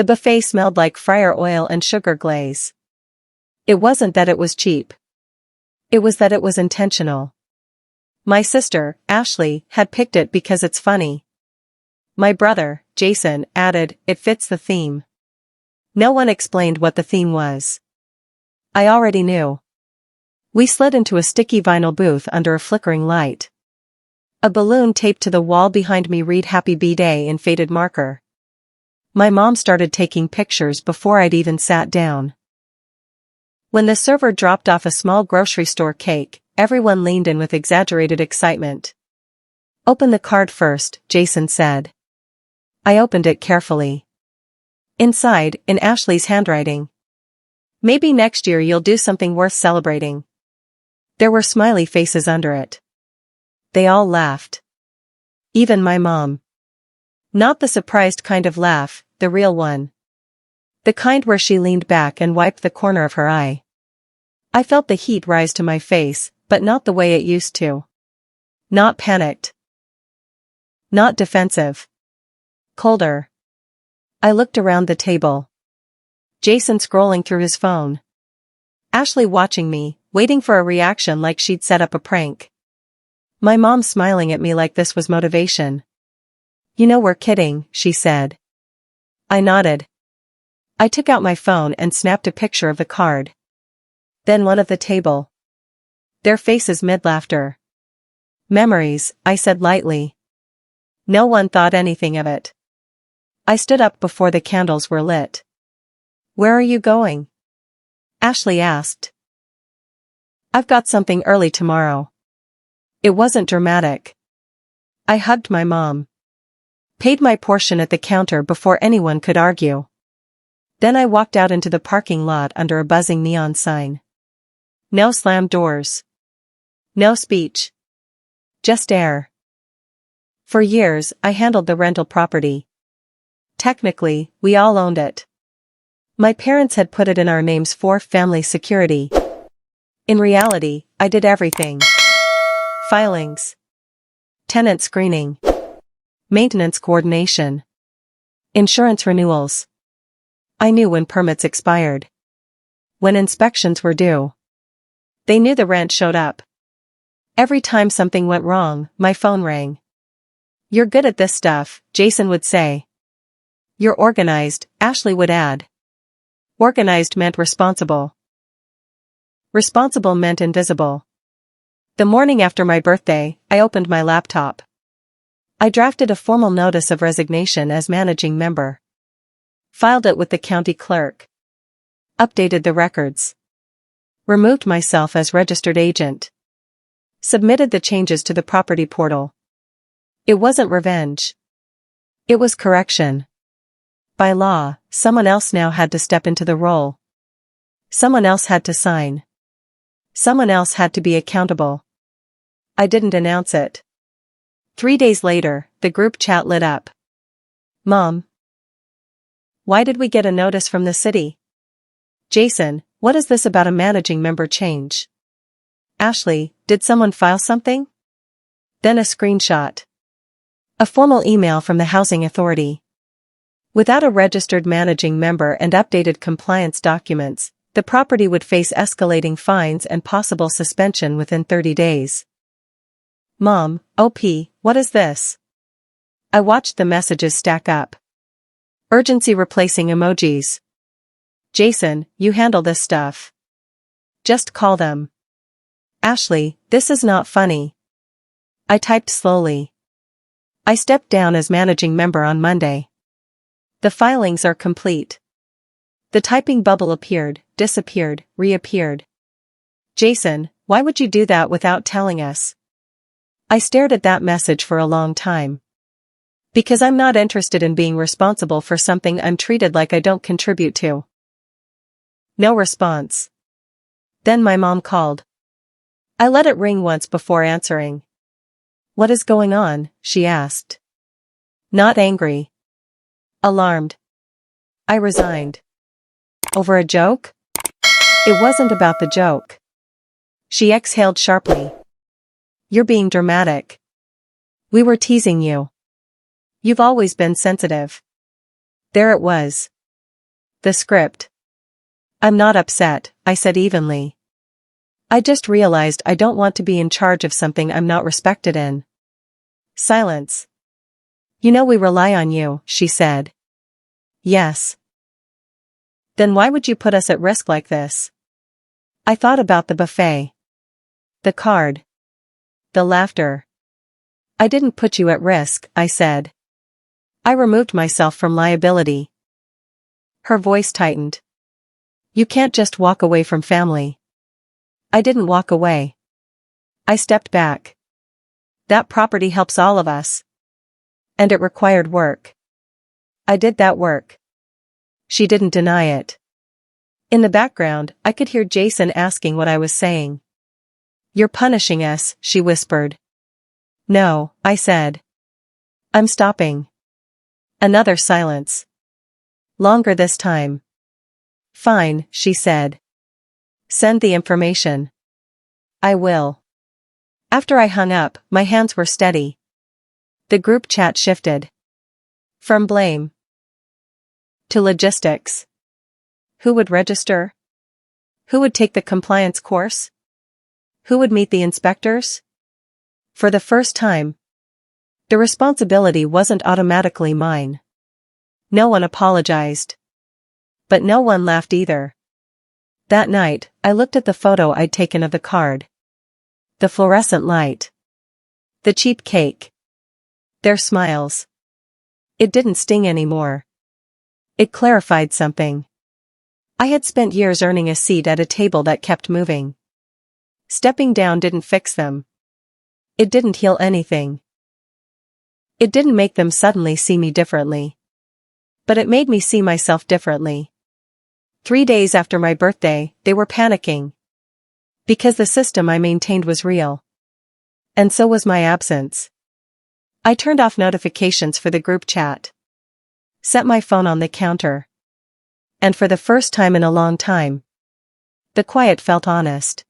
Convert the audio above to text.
The buffet smelled like fryer oil and sugar glaze. It wasn't that it was cheap. It was that it was intentional. My sister, Ashley, had picked it because it's funny. My brother, Jason, added, it fits the theme. No one explained what the theme was. I already knew. We slid into a sticky vinyl booth under a flickering light. A balloon taped to the wall behind me read Happy B-Day in faded marker. My mom started taking pictures before I'd even sat down. When the server dropped off a small grocery store cake, everyone leaned in with exaggerated excitement. Open the card first, Jason said. I opened it carefully. Inside, in Ashley's handwriting. Maybe next year you'll do something worth celebrating. There were smiley faces under it. They all laughed. Even my mom. Not the surprised kind of laugh, the real one. The kind where she leaned back and wiped the corner of her eye. I felt the heat rise to my face, but not the way it used to. Not panicked. Not defensive. Colder. I looked around the table. Jason scrolling through his phone. Ashley watching me, waiting for a reaction like she'd set up a prank. My mom smiling at me like this was motivation. You know we're kidding, she said. I nodded. I took out my phone and snapped a picture of the card. Then one of the table. Their faces mid-laughter. Memories, I said lightly. No one thought anything of it. I stood up before the candles were lit. Where are you going? Ashley asked. I've got something early tomorrow. It wasn't dramatic. I hugged my mom. Paid my portion at the counter before anyone could argue. Then I walked out into the parking lot under a buzzing neon sign. No slammed doors. No speech. Just air. For years, I handled the rental property. Technically, we all owned it. My parents had put it in our names for family security. In reality, I did everything. Filings. Tenant screening. Maintenance coordination. Insurance renewals. I knew when permits expired. When inspections were due. They knew the rent showed up. Every time something went wrong, my phone rang. You're good at this stuff, Jason would say. You're organized, Ashley would add. Organized meant responsible. Responsible meant invisible. The morning after my birthday, I opened my laptop. I drafted a formal notice of resignation as managing member. Filed it with the county clerk. Updated the records. Removed myself as registered agent. Submitted the changes to the property portal. It wasn't revenge. It was correction. By law, someone else now had to step into the role. Someone else had to sign. Someone else had to be accountable. I didn't announce it. 3 days later, the group chat lit up. Mom. Why did we get a notice from the city? Jason, what is this about a managing member change? Ashley, did someone file something? Then a screenshot. A formal email from the housing authority. Without a registered managing member and updated compliance documents, the property would face escalating fines and possible suspension within 30 days. Mom, OP, what is this? I watched the messages stack up. Urgency replacing emojis. Jason, you handle this stuff. Just call them. Ashley, this is not funny. I typed slowly. I stepped down as managing member on Monday. The filings are complete. The typing bubble appeared, disappeared, reappeared. Jason, why would you do that without telling us? I stared at that message for a long time. Because I'm not interested in being responsible for something I'm treated like I don't contribute to. No response. Then my mom called. I let it ring once before answering. What is going on? She asked. Not angry. Alarmed. I resigned. Over a joke? It wasn't about the joke. She exhaled sharply. You're being dramatic. We were teasing you. You've always been sensitive. There it was. The script. I'm not upset, I said evenly. I just realized I don't want to be in charge of something I'm not respected in. Silence. You know we rely on you, she said. Yes. Then why would you put us at risk like this? I thought about the buffet. The card. The laughter. I didn't put you at risk, I said. I removed myself from liability. Her voice tightened. You can't just walk away from family. I didn't walk away. I stepped back. That property helps all of us. And it required work. I did that work. She didn't deny it. In the background, I could hear Jason asking what I was saying. You're punishing us, she whispered. No, I said. I'm stopping. Another silence. Longer this time. Fine, she said. Send the information. I will. After I hung up, my hands were steady. The group chat shifted. From blame to logistics. Who would register? Who would take the compliance course? Who would meet the inspectors? For the first time, the responsibility wasn't automatically mine. No one apologized. But no one laughed either. That night, I looked at the photo I'd taken of the card. The fluorescent light. The cheap cake. Their smiles. It didn't sting anymore. It clarified something. I had spent years earning a seat at a table that kept moving. Stepping down didn't fix them. It didn't heal anything. It didn't make them suddenly see me differently. But it made me see myself differently. 3 days after my birthday, they were panicking. Because the system I maintained was real. And so was my absence. I turned off notifications for the group chat. Set my phone on the counter. And for the first time in a long time, the quiet felt honest.